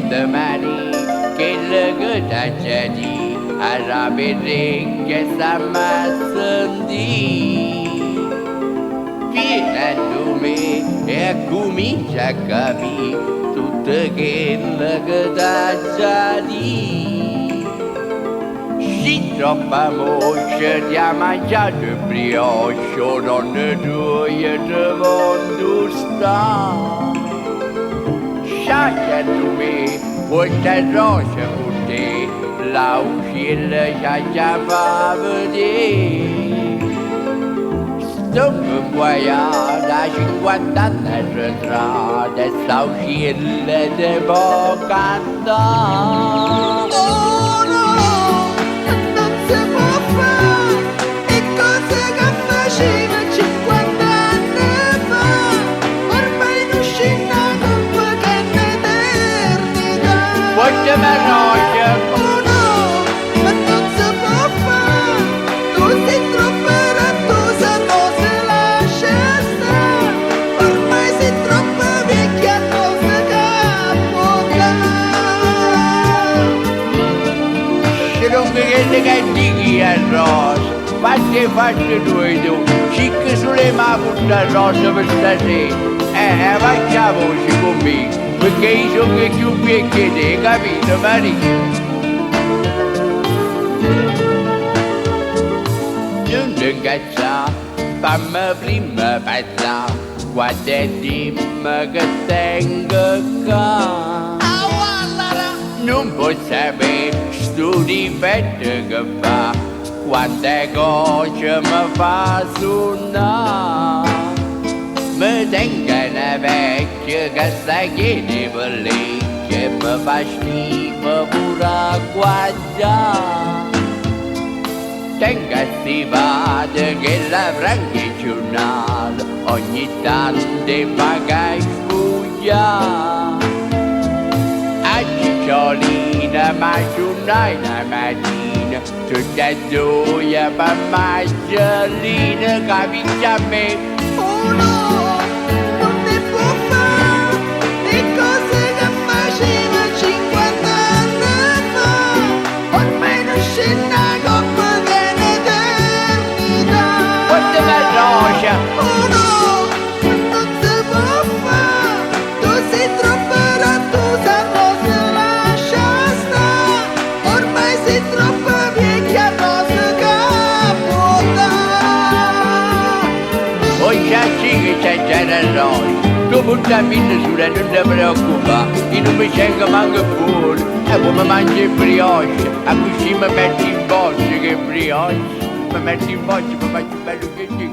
domani che le gota jadi arabere che s'ammazzandi viene a me e comincia a capire tutto che le gota jadi si troppa moscia ti ha mangiato brioche non ne due te mondo sta Sciaccia tu me, questa rosa con te, la uscilla già fa vedere. Sto un guaiato da 50 anni retrata, sta uscilla devo cantare. Oh no, non si può fare, e cose che faceva 50 anni fa, ormai non scende. Questa è rosa. Oh no, ma non si può fare, tu sei troppo rattosa, non si lascia stare, ormai sei troppo vecchia, non si Se non mi chiede che dighi a rosa, fatti due tu, cicca sulle mani da rosa per stasera, vai a voce con me. Perché io sono che più vecchio te, capito Maria? Non ti incazzare, fammi prima pensare, quando è dimmi che tengo qua. Non puoi sapere sto difetto che fa, quante cose mi fa suonare. Mi tengo una vecchia che sta chiede per lei, che mi fa schifo pure a guardare. Tengo stivate che la franca giornale ogni tanto fa che sfuglia. A cicciolina mangiunai la mattina, tutta gioia per Marcellina, capisci a me? Oh no! Oh no, non si può fare, tu sei troppo rattosa, non si lascia stare, ormai sei troppo vecchia, non si capoda. Oh già sì che c'è già ragione, tu portamine sulla non ti preoccupare, io non mi sento manco fuori, e poi mi mangi il brioche, a così mi metti in boccia che brioche, mi metti in boccia, mi faccio bello che ti